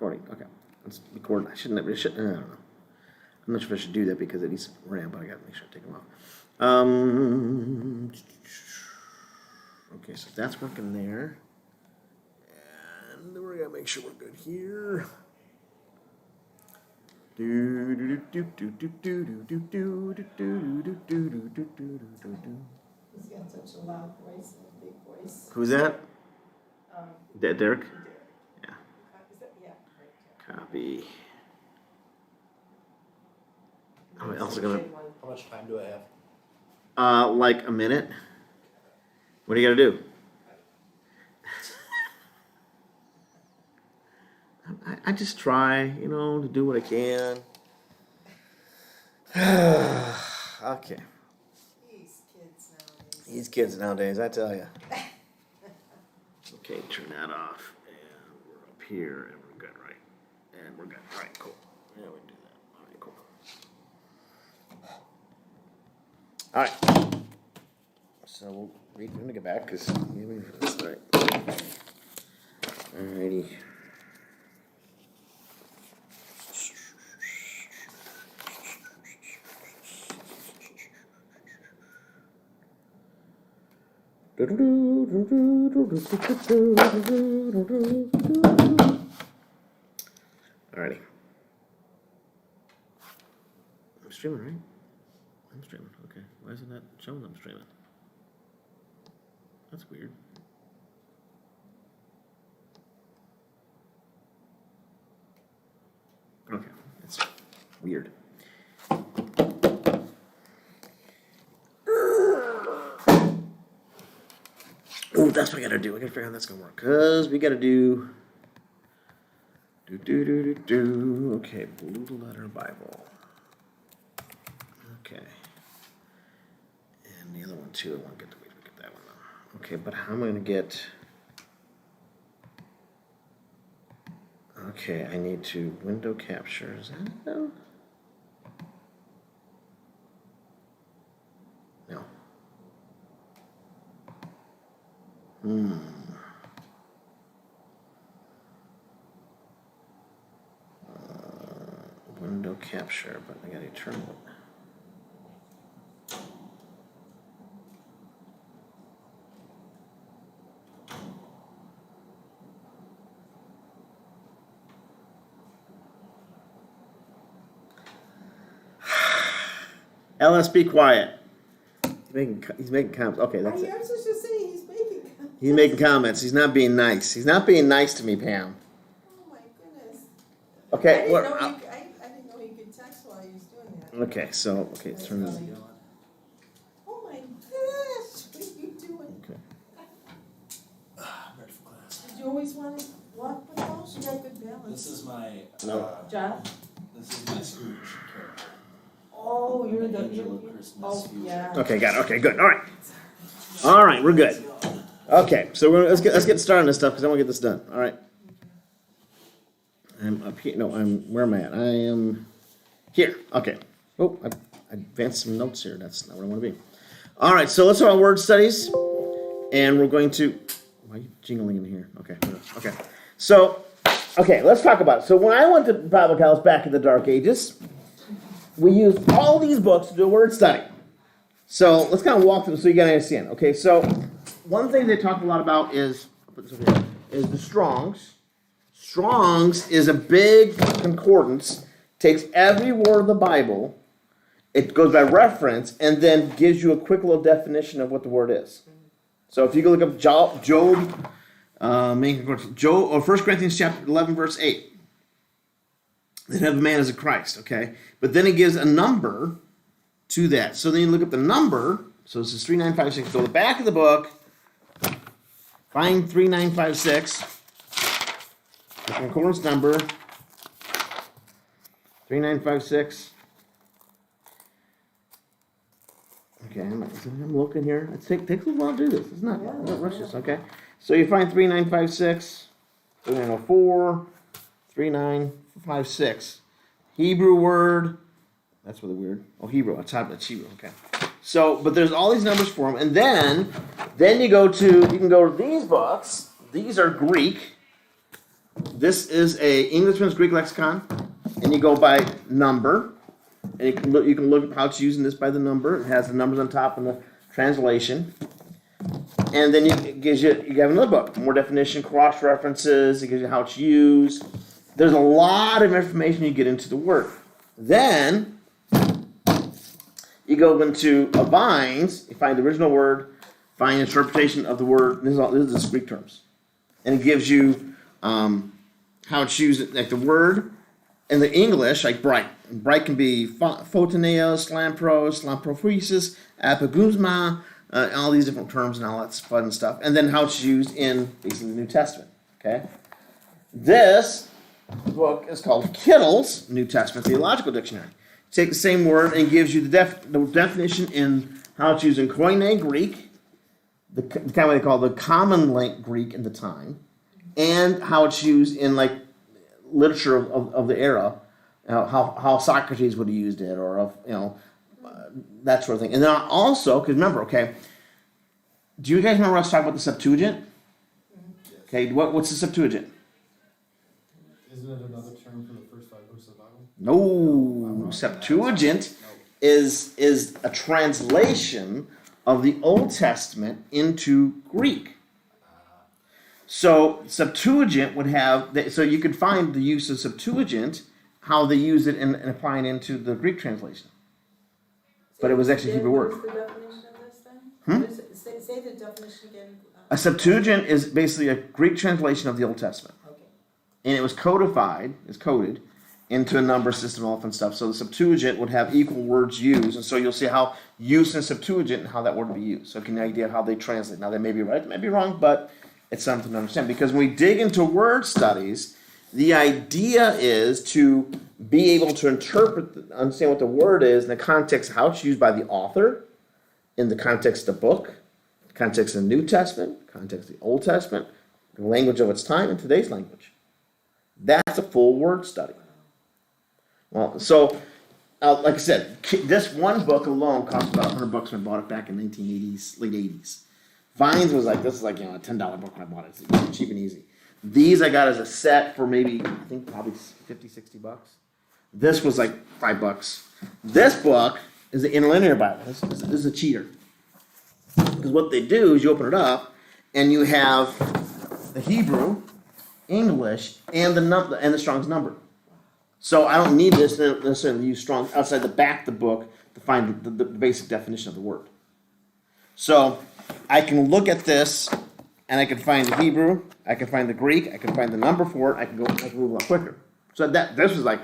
recording. Okay. Let's record. I don't know. I'm not sure if I should do that because it needs RAM, but I gotta make sure I take them off. Okay, so that's working there. And we're gonna make sure we're good here. He's got such a loud voice and a big voice. Who's that? Derek? Yeah. Yeah. Copy. How else are gonna? How much time do I have? Like a minute. What do you gotta do? I just try, to do what I can. Okay. These kids nowadays, I tell you. Okay, turn that off. And we're up here, and we're good, right? And we're good. All right, cool. Yeah, we can do that. All right, cool. All right. So we're going to get back, because you're waiting for this, right? All righty. Alrighty. I'm streaming, right? I'm streaming. Okay. Why isn't that showing I'm streaming? That's weird. Okay. It's weird. Oh, that's what I gotta do. I gotta figure out how that's gonna work. Cause we gotta do. Okay, Blue Letter Bible. Okay. And the other one too. I want to get that one though. Okay, but how am I gonna get? Okay, I need to window capture. Is that no? No. Window capture, but I gotta turn it. LS, be quiet. He's making comments. Okay, that's it. I was just saying he's making comments. He's making comments. He's not being nice. He's not being nice to me, Pam. Oh my goodness. Okay, I didn't know he could text while he was doing that. Okay, so turn this. Oh my gosh, what are you doing? Okay. I'm ready for class. Did you always want to walk with those? You got good balance. This is my John? This is my Scrooge character. Oh, you're the Angel of Christmas. yeah. Okay, got it. Okay, good. All right. All right, we're good. Okay, so let's get started on this stuff because I want to get this done. All right. I'm up here. No, where am I at? I am here. Okay. Oh, I advanced some notes here. That's not where I want to be. All right, so let's start on word studies, and we're going to. Why are you jingling in here? Okay. Okay. So, let's talk about it. So when I went to Bible college back in the Dark Ages, we used all these books to do a word study. So let's kind of walk through so you guys understand. Okay, so one thing they talk a lot about is the Strong's. Strong's is a big concordance, takes every word of the Bible, it goes by reference, and then gives you a quick little definition of what the word is. So if you go look up Job, or 1 Corinthians chapter 11, verse 8. The head of a man is a Christ, okay? But then it gives a number to that. So then you look up the number. So this is 3956. Go to the back of the book. Find 3956. The concordance number. 3956. Okay, I'm looking here. It takes a little while to do this. It's not rush this, okay? So you find 3956, 3904, 3956. Hebrew word. That's really weird. Oh, Hebrew. That's Hebrew. Okay. So, but there's all these numbers for them, and then you can go to these books. These are Greek. This is a Englishman's Greek lexicon, and you go by number, and you can look at how it's using this by the number. It has the numbers on top and the translation, and then it gives you have another book, more definition, cross references. It gives you how it's used. There's a lot of information you get into the word. Then you go into a Vines, you find the original word, find interpretation of the word. This is Greek terms, and it gives you how it's used, like the word in the English, like bright. And bright can be photoneos, slampros, slamprophysis, apogusma, all these different terms and all that fun stuff. And then how it's used in basically the New Testament. Okay, this book is called Kittle's New Testament Theological Dictionary. Take the same word and gives you the definition in how it's used in Koine Greek, the kind of what they call the common Greek in the time, and how it's used in like literature of the era, how Socrates would have used it, or that sort of thing. And then also, because remember, okay, do you guys remember us talking about the Septuagint? Okay, what's the Septuagint? Isn't it another term for the first 5 books of the Bible? No, Septuagint is a translation of the Old Testament into Greek. So Septuagint would have, so you could find the use of Septuagint, how they use it in applying into the Greek translation. But it was actually a Hebrew word. What is the definition of this then? What is it? Say the definition again. A Septuagint is basically a Greek translation of the Old Testament. Okay. And it was coded into a number system, all that stuff. So the Septuagint would have equal words used, and so you'll see how use in Septuagint and how that word would be used. So you can get an idea of how they translate. Now they may be right, they may be wrong, but it's something to understand. Because when we dig into word studies, the idea is to be able to understand what the word is in the context of how it's used by the author, in the context of the book, the context of the New Testament, the context of the Old Testament, the language of its time, and today's language. That's a full word study. Well, so, like I said, this one book alone cost about $100 when I bought it back in 1980s, late 80s. Vines was like, this is like, a $10 book when I bought it. It's cheap and easy. These I got as a set for maybe, I think probably $50-$60. This was like $5. This book is the Interlinear Bible. This is a cheater. Because what they do is you open it up and you have the Hebrew, English, and the Strong's number. So I don't need this to necessarily use Strong's outside the back of the book to find the basic definition of the word. So I can look at this and I can find the Hebrew, I can find the Greek, I can find the number for it, I can move a lot quicker. So this is a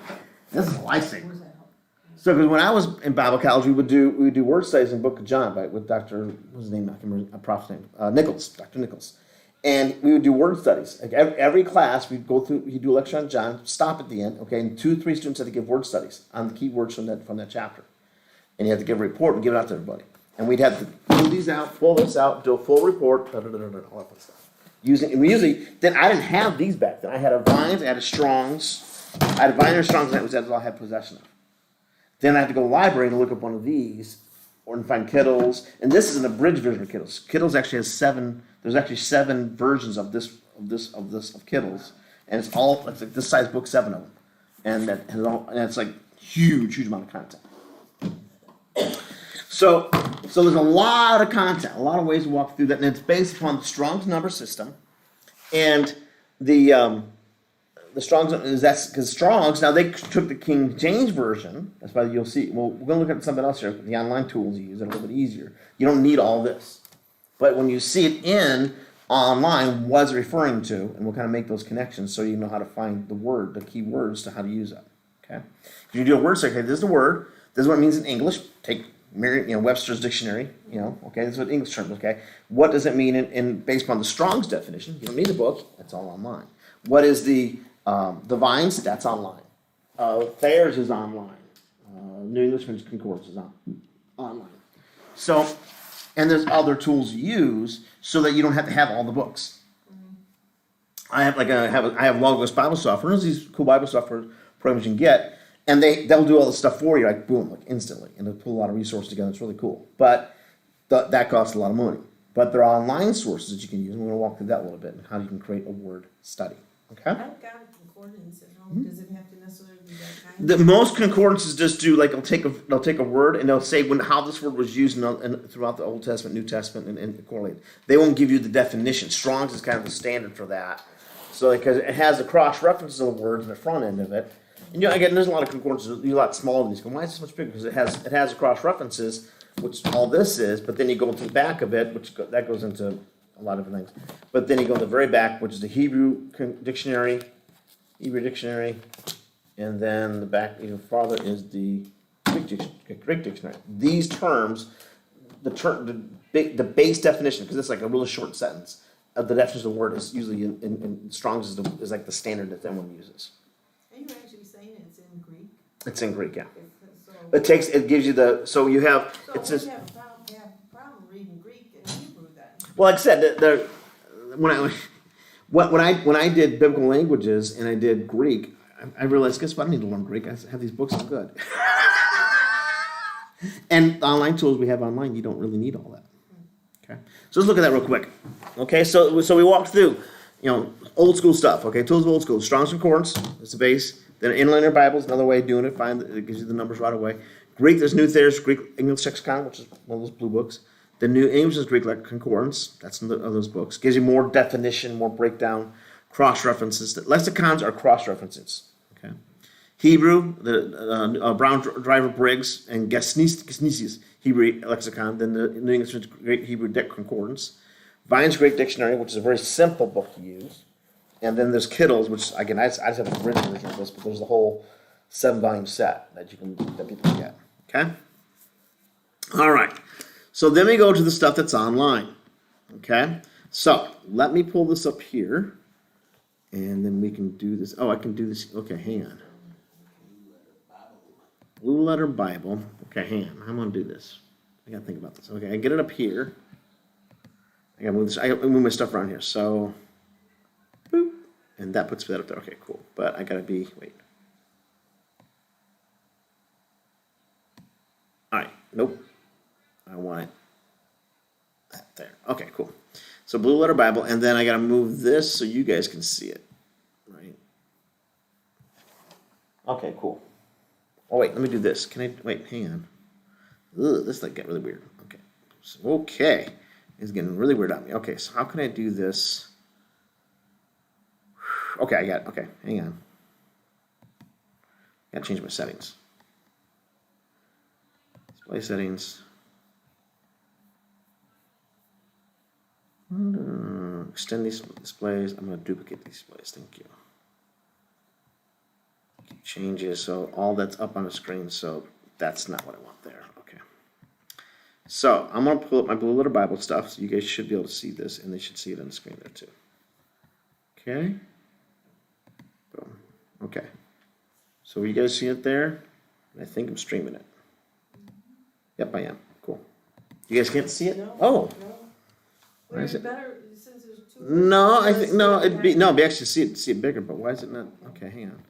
lifesaver. So because when I was in Bible college, we would do word studies in the Book of John with Dr. What's his name? I can remember a prophet's name. Nichols, Dr. Nichols. And we would do word studies. Like every class, we'd do a lecture on John, stop at the end, okay, and 2-3 students had to give word studies on the key words from that chapter. And you had to give a report and give it out to everybody. And we'd have to pull these out, pull this out, do a full report, all that fun stuff. Then I didn't have these back then. I had a Vines, I had a Strong's. I had a Vines or Strong's, and that was all I had possession of. Then I had to go to the library and look up one of these, or find Kittle's. And this is an abridged version of Kittle's. Kittle's actually has 7. There's actually 7 versions of Kittle's, and it's like this size book, 7 of them, and it's like huge amount of content. So there's a lot of content, a lot of ways to walk through that, and it's based upon the Strong's number system, and the Strong's is because Strong's now they took the King James version. That's why you'll see. Well, we're going to look at something else here. The online tools you use are a little bit easier. You don't need all this. But when you see it in online, what's it referring to, and we'll kind of make those connections so you know how to find the key words to how to use that. Okay, if you do a word search, okay, this is the word. This is what it means in English. Take Webster's dictionary. Okay, this is what English terms. Okay, what does it mean in based upon the Strong's definition? You don't need the book. That's all online. What is the Vines? That's online. Thayer's is online. New Englishman's Concordance is online. So. And there's other tools you use so that you don't have to have all the books. I have Logos Bible software. There's these cool Bible software programs you can get, and they'll do all the stuff for you, like boom, like instantly, and they'll pull a lot of resources together. It's really cool, but that costs a lot of money. But there are online sources that you can use, and we're going to walk through that a little bit and how you can create a word study. Okay. I've got a concordance at home. Does it have to necessarily be that kind? The most concordances just do like they'll take a word and they'll say how this word was used throughout the Old Testament, New Testament, and correlate. They won't give you the definition. Strong's is kind of the standard for that. So because it has the cross references of the words in the front end of it, and again, there's a lot of concordances. You're a lot smaller than these. Why is this much bigger? Because it has the cross references, which all this is. But then you go to the back of it, that goes into a lot of different things. But then you go to the very back, which is the Hebrew dictionary, and then the back even farther is the Greek dictionary. These terms, the base definition, because it's like a really short sentence of the definition of the word is usually in Strong's is like the standard that everyone uses. Are you actually saying it's in Greek? It's in Greek, yeah. So, It gives you so you have so it says. we have a problem reading Greek and Hebrew then. Well, like I said, when I did biblical languages and I did Greek, I realized, guess what? I need to learn Greek. I have these books. I'm good. And the online tools we have online, you don't really need all that. Okay, so let's look at that real quick. Okay, so we walked through, old school stuff. Okay, tools of old school. Strong's Concordance is the base. Then Inlander Bible is another way of doing it. It gives you the numbers right away. Greek, there's New Thayer's Greek English Lexicon, which is one of those blue books. The New English is Greek Concordance. That's one of those books. Gives you more definition, more breakdown, cross references. Lexicons are cross references. Okay. Hebrew, the Brown Driver Briggs and Gesnisius Hebrew lexicon. Then the New English Great Hebrew Concordance. Vine's Great Dictionary, which is a very simple book to use. And then there's Kittle's, which again I just have a written version of this, but there's the whole 7-volume set that people can get. Okay. All right. So then we go to the stuff that's online. Okay. So let me pull this up here, and then we can do this. Oh, I can do this. Okay, hang on. Blue Letter Bible. Okay, hang on. I'm gonna do this. I gotta think about this. Okay, I get it up here. I gotta move this. I gotta move my stuff around here. So, boop, and that puts that up there. Okay, cool. But I gotta wait. All right. Nope. I want it there. Okay, cool. So Blue Letter Bible, and then I gotta move this so you guys can see it. Right. Okay, cool. Oh wait, let me do this. Can I wait? Hang on. Ugh, this got really weird. Okay. Okay. It's getting really weird on me. Okay, so how can I do this? Okay, I got it. Okay, hang on. Gotta change my settings. Display settings. Extend these displays. I'm going to duplicate these displays. Thank you. Changes. So all that's up on the screen. So that's not what I want there. Okay. So I'm going to pull up my Blue Letter Bible stuff. So you guys should be able to see this, and they should see it on the screen there too. Okay. Boom. Okay. So you guys see it there? I think I'm streaming it. Yep, I am. Cool. You guys can't see it? No, Oh. no. Why is it? Better since there's two. No, I think no. It'd be actually see it bigger. But why is it not? Okay, hang on.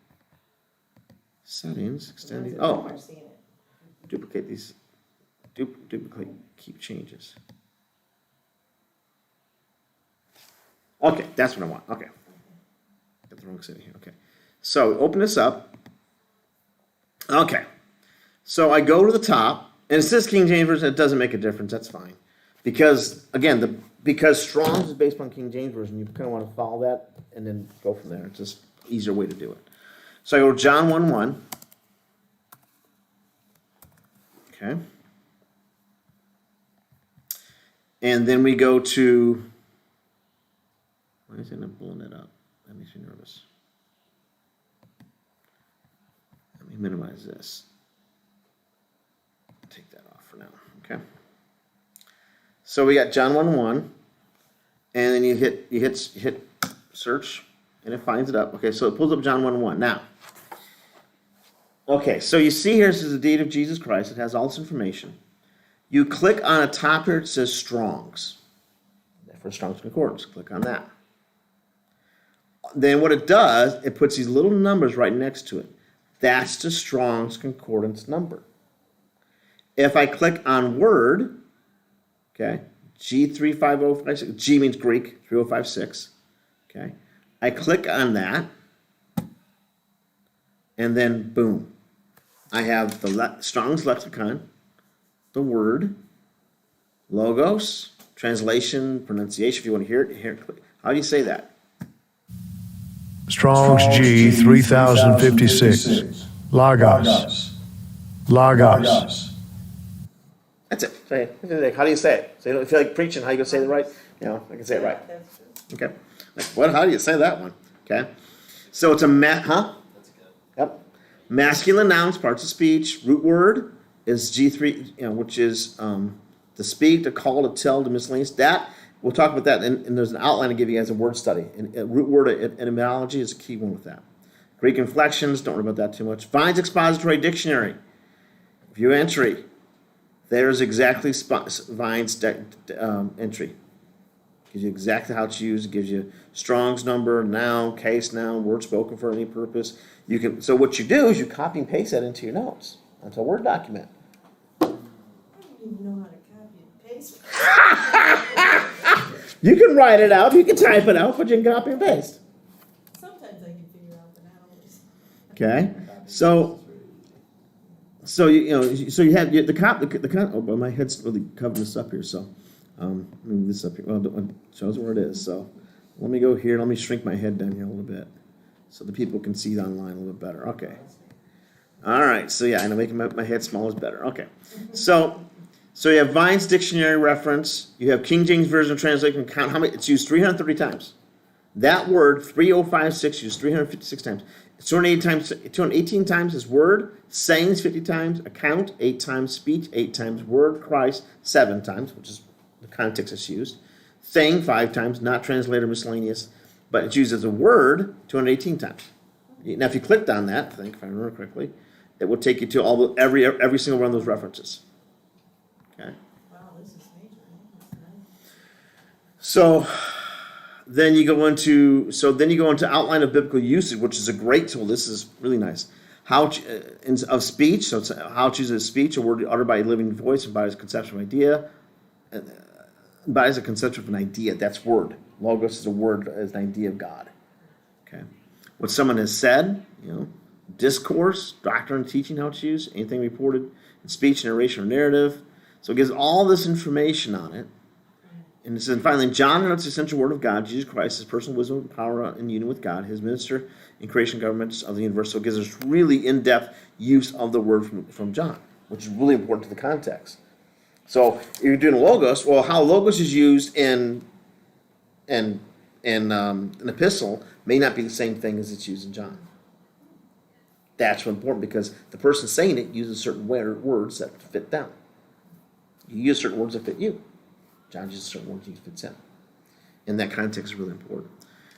Settings, extend these. Oh, I'm seeing it. duplicate these. Duplicate. Keep changes. Okay, that's what I want. Okay, got the wrong setting here. Okay, so open this up. Okay, so I go to the top, and it says King James Version. It doesn't make a difference. That's fine, because again because Strong's is based on King James Version, you kind of want to follow that and then go from there. It's just an easier way to do it. So I go to John 1:1. Okay. And then we go to, why is it not pulling it up? That makes me nervous. Let me minimize this. Take that off for now. Okay. So we got John 1:1, and then you hit search, and it finds it up. Okay, so it pulls up John 1:1. Now, okay, so you see here it says the deity of Jesus Christ. It has all this information. You click on a top here. It says Strong's. For Strong's Concordance, click on that. Then what it does, it puts these little numbers right next to it. That's the Strong's Concordance number. If I click on Word, okay, G35056, G means Greek, 3056, okay. I click on that, and then boom, I have the Strong's Lexicon, the word, logos, translation, pronunciation. If you want to hear it, click. How do you say that? Strong's G 3056. Logos. Logos. That's it. Say it. How do you say it? So you don't feel like preaching. How you gonna say it right? You know, I can say it right. That's true. Okay. Like, what? How do you say that one? Okay. So it's a huh? That's good. Yep. Masculine nouns, parts of speech. Root word is G3, which is to speak, to call, to tell, to miscellaneous. That we'll talk about that, and there's an outline to give you guys a word study. And root word etymology is a key one with that. Greek inflections, don't worry about that too much. Vine's expository dictionary. View entry. There's exactly Vine's entry. Gives you exactly how to use. It gives you Strong's number, noun, case noun, word spoken for any purpose. You can. So what you do is you copy and paste that into your notes onto a Word document. I don't even know how to copy and paste. You can write it out. You can type it out, but you can copy and paste. Sometimes I can figure out, but not always. Okay. So you have the cop. Oh, but my head's really covering this up here. So let me move this up here. Well, it shows where it is. So let me go here. Let me shrink my head down here a little bit, so the people can see it online a little bit better. Okay. All right. So yeah, I know making my head small is better. Okay. So you have Vine's dictionary reference. You have King James Version translation. Count how many. It's used 330 times. That word 3056 used 356 times. 218 times is word, sayings 50 times, account 8 times, speech 8 times, word, Christ 7 times, which is the context it's used. Thing 5 times, not translated miscellaneous, but it's used as a word 218 times. Now, if you clicked on that, I think if I remember correctly, it will take you to every single one of those references. Okay. Wow, this is major. That's nice. So then you go into outline of biblical usage, which is a great tool. This is really nice. Of speech. So it's how to use a speech, a word uttered by a living voice, embodies a conceptual idea. Embodies a conception of an idea. That's word. Logos is a word, as an idea of God. Okay. What someone has said, discourse, doctrine, teaching, how to use, anything reported in speech, narration, or narrative. So it gives all this information on it. And it says, finally, John notes the essential word of God, Jesus Christ, his personal wisdom and power in union with God, his minister in creation governments of the universe. So it gives us really in-depth use of the word from John, which is really important to the context. So if you're doing logos, well, how logos is used in an epistle may not be the same thing as it's used in John. That's really important because the person saying it uses certain words that fit them. You use certain words that fit you. John uses certain words that fits him. In that context is really important.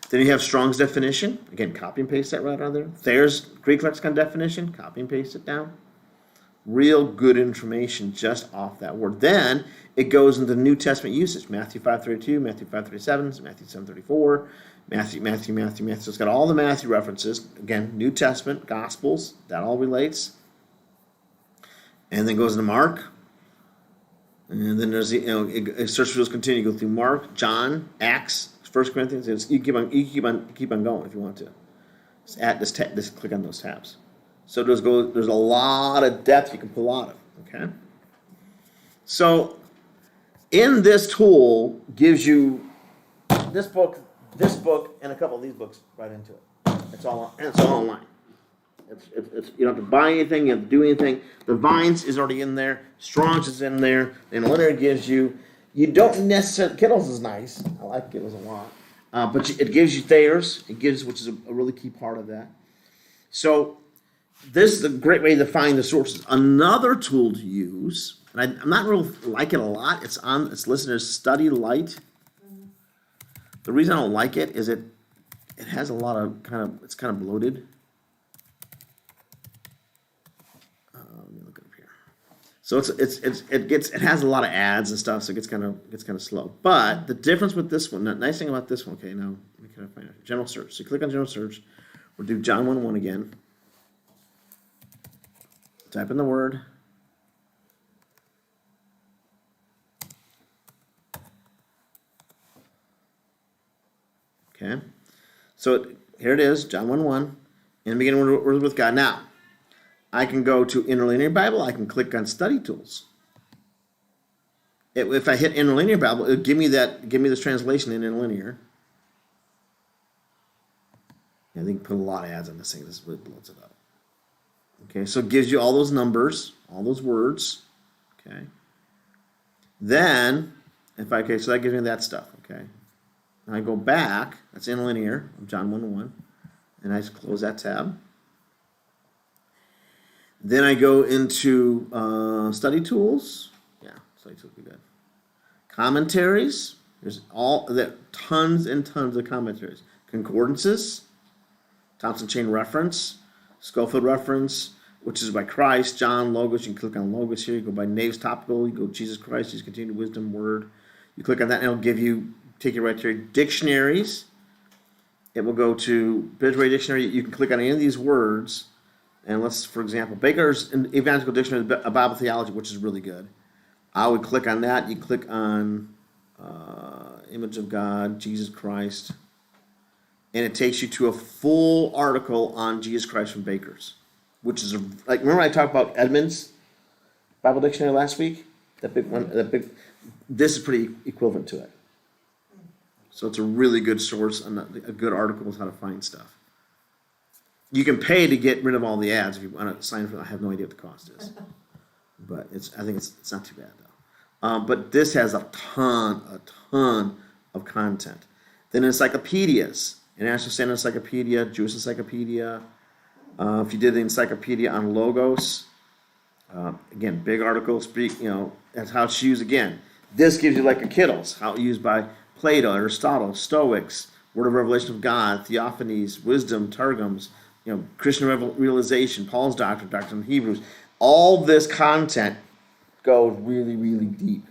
Then you have Strong's definition. Again, copy and paste that right out of there. There's Greek lexicon definition. Copy and paste it down. Real good information just off that word. Then it goes into New Testament usage. Matthew 5:32, Matthew 5:37, Matthew 7:34, Matthew. So it's got all the Matthew references. Again, New Testament, Gospels, that all relates. And then goes into Mark. And then there's search results continue to go through Mark, John, Acts, 1 Corinthians. You keep on going if you want to. Just click on those tabs. So there's a lot of depth you can pull out of. Okay. So in this tool gives you this book, and a couple of these books right into it. It's all online. It's you don't have to buy anything, you don't have to do anything. The Vines is already in there, Strong's is in there, and Leonard gives you don't necessarily, Kittle's is nice, I like Kittle's a lot, but it gives you Thayer's, which is a really key part of that. So this is a great way to find the sources. Another tool to use, and I'm not really like it a lot, it's listed as Study Light. The reason I don't like it is it has a lot of it's kind of bloated. Let me look up here. So it has a lot of ads and stuff, so it gets kind of slow. But the difference with this one, the nice thing about this one, okay, now let me kind of find it. General search. So you click on general search. We'll do John 1:1 again. Type in the word. Okay. So here it is, John 1:1. In the beginning was with God. Now, I can go to Interlinear Bible. I can click on Study Tools. If I hit Interlinear Bible, it'll give me this translation in Interlinear. I think put a lot of ads on this thing. This really blows it up. Okay, so it gives you all those numbers, all those words. Okay. Then, so that gives me that stuff. Okay. Now I go back. That's Interlinear of John 1:1, and I just close that tab. Then I go into Study Tools. Yeah, Study Tools would be good. Commentaries. There's tons and tons of commentaries. Concordances. Thompson Chain Reference, Schofield Reference, which is by Christ, John, Logos. You can click on Logos here. You go by Nave's Topical. You go Jesus Christ, Jesus Continued Wisdom, Word. You click on that, and it'll take you right to dictionaries. It will go to Bridgeway Dictionary. You can click on any of these words, and let's, for example, Baker's Evangelical Dictionary of Bible Theology, which is really good. I would click on that. You click on Image of God, Jesus Christ. And it takes you to a full article on Jesus Christ from Baker's, which is remember I talked about Edmonds Bible Dictionary last week? That big one, this is pretty equivalent to it. So it's a really good source and a good article with how to find stuff. You can pay to get rid of all the ads if you want to sign for it. I have no idea what the cost is, but I think it's not too bad though. But this has a ton of content. Then encyclopedias. International Standard Encyclopedia, Jewish Encyclopedia. If you did the encyclopedia on Logos, again, big articles. That's how it's used again. This gives you like a Kittles, how it's used by Plato, Aristotle, Stoics, Word of Revelation of God, Theophanies, Wisdom, Targums, Christian realization, Paul's doctrine of Hebrews. All this content goes really, really deep.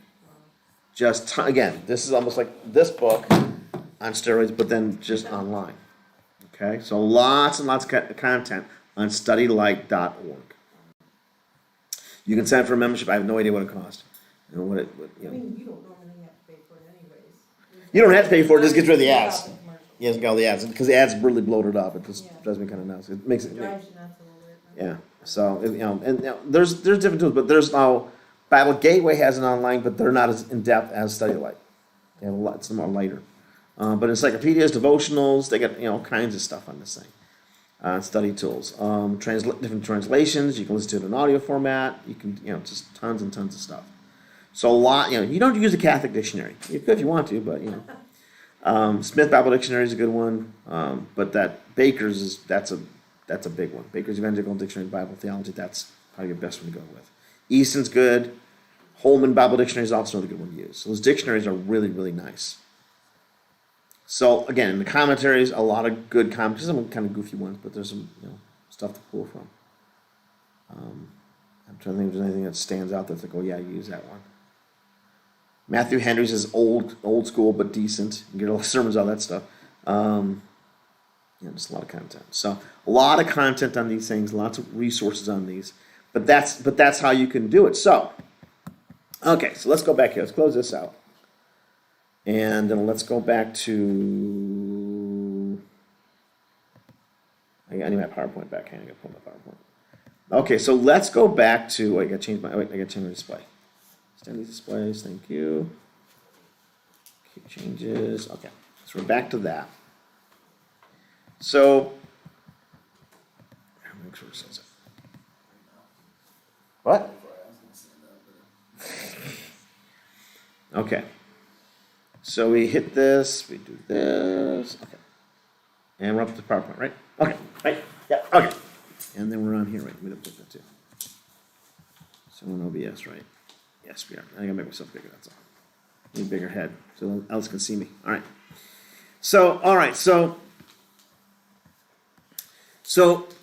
Again, this is almost like this book on steroids, but then just online. Okay, so lots and lots of content on studylight.org. You can sign up for a membership. I have no idea what it costs. I mean, you don't normally have to pay for it anyways. You don't have to pay for it. It just gets rid of the ads. Without the commercial. He hasn't got all the ads because the ads really bloated up. It just drives me kind of nuts. It makes it. Drives you nuts a little bit. Yeah. So there's different tools, but there's now Bible Gateway has an online, but they're not as in depth as Study Light. They have a lot. It's more lighter. But encyclopedias, devotionals, they got all kinds of stuff on this thing. Study tools, different translations. You can listen to it in audio format. You can just tons and tons of stuff. So a lot. You don't use a Catholic dictionary. You could if you want to, but Smith Bible Dictionary is a good one. But that Baker's that's a big one. Baker's Evangelical Dictionary of Bible Theology. That's probably your best one to go with. Easton's good. Holman Bible Dictionary is also another good one to use. So those dictionaries are really, really nice. So again, in the commentaries, a lot of good commentaries, some kind of goofy ones, but there's some stuff to pull from. I'm trying to think if there's anything that stands out that's like, oh yeah, use that one. Matthew Henry's is old school but decent. You can get a lot of sermons, all that stuff. Just a lot of content. So a lot of content on these things, lots of resources on these. But that's how you can do it. So okay, so let's go back here. Let's close this out. And then let's go back to. I need my PowerPoint back. I gotta pull my PowerPoint. Okay, so let's go back to. I gotta change my display. Extend these displays. Thank you. Keep changes. Okay, so we're back to that. So. Make sure it says it. What? Okay. So we hit this, we do this, okay. And we're up to PowerPoint, right? Okay, right, yeah, okay. And then we're on here, right? We don't put that too. So we're on OBS, right? Yes, we are. I gotta make myself bigger, that's all. Need a bigger head, so else can see me. All right. So, all right, so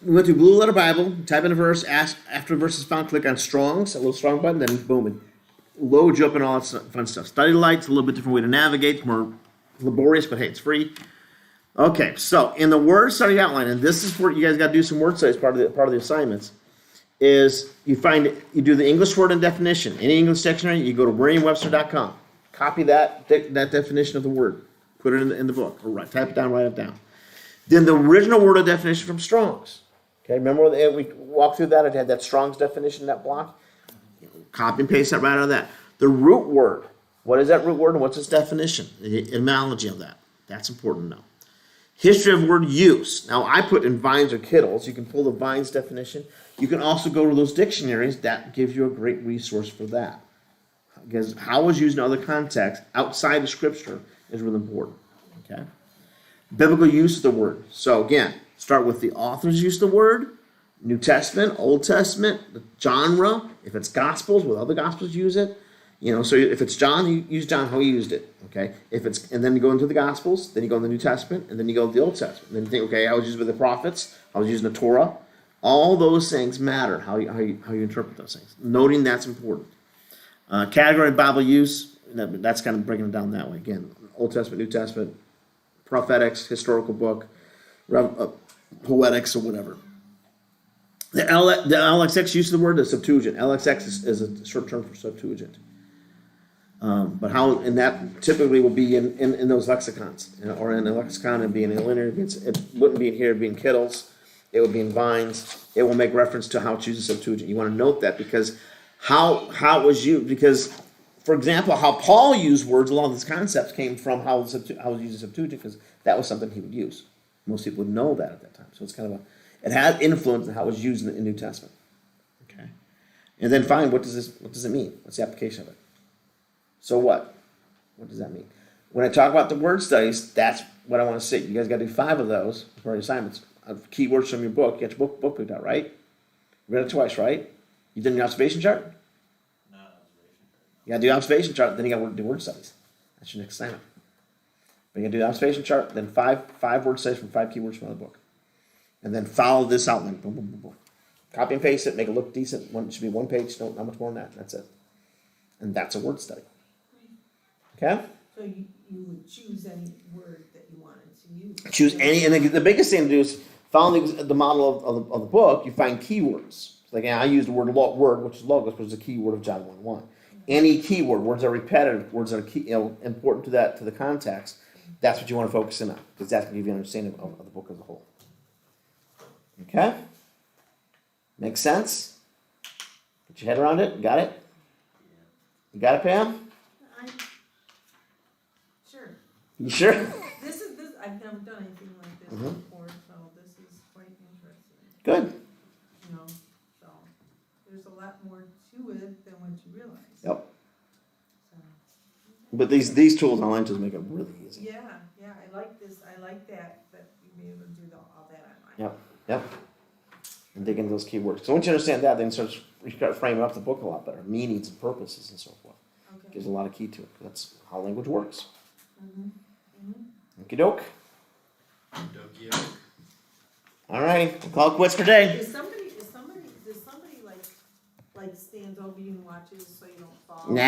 we went to Blue Letter Bible, type in a verse, after the verse is found, click on Strong's, a little strong button, then boom, it loads you up and all that fun stuff. Study Light's a little bit different way to navigate. It's more laborious, but hey, it's free. Okay, so in the word study outline, and this is where you guys got to do some word studies. Part of the assignments is you do the English word and definition. Any English dictionary, you go to Merriam-Webster.com, copy that definition of the word, put it in the book, or type it down, write it down. Then the original word of definition from Strong's. Okay, remember we walked through that? It had that Strong's definition, that block. Copy and paste that right out of that. The root word. What is that root word and what's its definition? The etymology of that. That's important to know. History of word use. Now I put in Vines or Kittles. You can pull the Vines definition. You can also go to those dictionaries. That gives you a great resource for that. Because how it was used in other contexts outside of Scripture is really important. Okay. Biblical use of the word. So again, start with the author's use of the word. New Testament, Old Testament, the genre. If it's Gospels, will other Gospels use it? So if it's John, you use John how he used it. Okay. And then you go into the Gospels, then you go in the New Testament, and then you go to the Old Testament. And then you think, okay, I was used with the prophets, I was using the Torah. All those things matter, how you interpret those things. Noting that's important. Category of Bible use, that's kind of breaking it down that way. Again, Old Testament, New Testament, prophetics, historical book, poetics, or whatever. The LXX use of the word, the Septuagint. LXX is a short term for Septuagint. But how, and that typically will be in those lexicons, or in a lexicon, it'd be in a linear. It wouldn't be in here, it'd be in Kittles, it would be in Vines. It will make reference to how it uses Septuagint. You want to note that because how it was used, because, for example, how Paul used words, a lot of these concepts came from how it was using Septuagint, because that was something he would use. Most people would know that at that time. So it's kind of it had influence in how it was used in the New Testament. Okay. And then finally, what does it mean? What's the application of it? So what? What does that mean? When I talk about the word studies, that's what I want to say. You guys got to do 5 of those for your assignments. Keywords from your book. You got your book picked out, right? You read it twice, right? You did your observation chart? No, observation chart. You got to do the observation chart, then you got to do word studies. That's your next assignment. But you got to do the observation chart, then 5 word studies from 5 keywords from the book. And then follow this outline. Boom, boom, boom, boom. Copy and paste it, make it look decent. It should be 1 page, no, not much more than that. That's it. And that's a word study. Okay? So you would choose any word that you wanted to use. Choose any, and the biggest thing to do is follow the model of the book. You find keywords. Like I used the word which is logos, which is a keyword of John 1:1. Any keyword, words that are repetitive, words that are important to the context. That's what you want to focus in on, because that's going to give you an understanding of the book as a whole. Okay? Makes sense? Put your head around it. Got it? You got it, Pam? Sure. You sure? This I've never done anything like this before, so this is quite interesting. Good. So there's a lot more to it than what you realize. Yep. So, But these tools online just make it really easy. yeah, I like this. I like that you be able to do all that online. Yep. And dig into those keywords. So once you understand that, then you start framing up the book a lot better. Meanings and purposes and so forth. Okay. Gives a lot of key to it. That's how language works. Mm-hmm. Okie doke. Dokio. All right. We'll call it quits for today. Does somebody like stands over you and watches so you don't fall? Nah.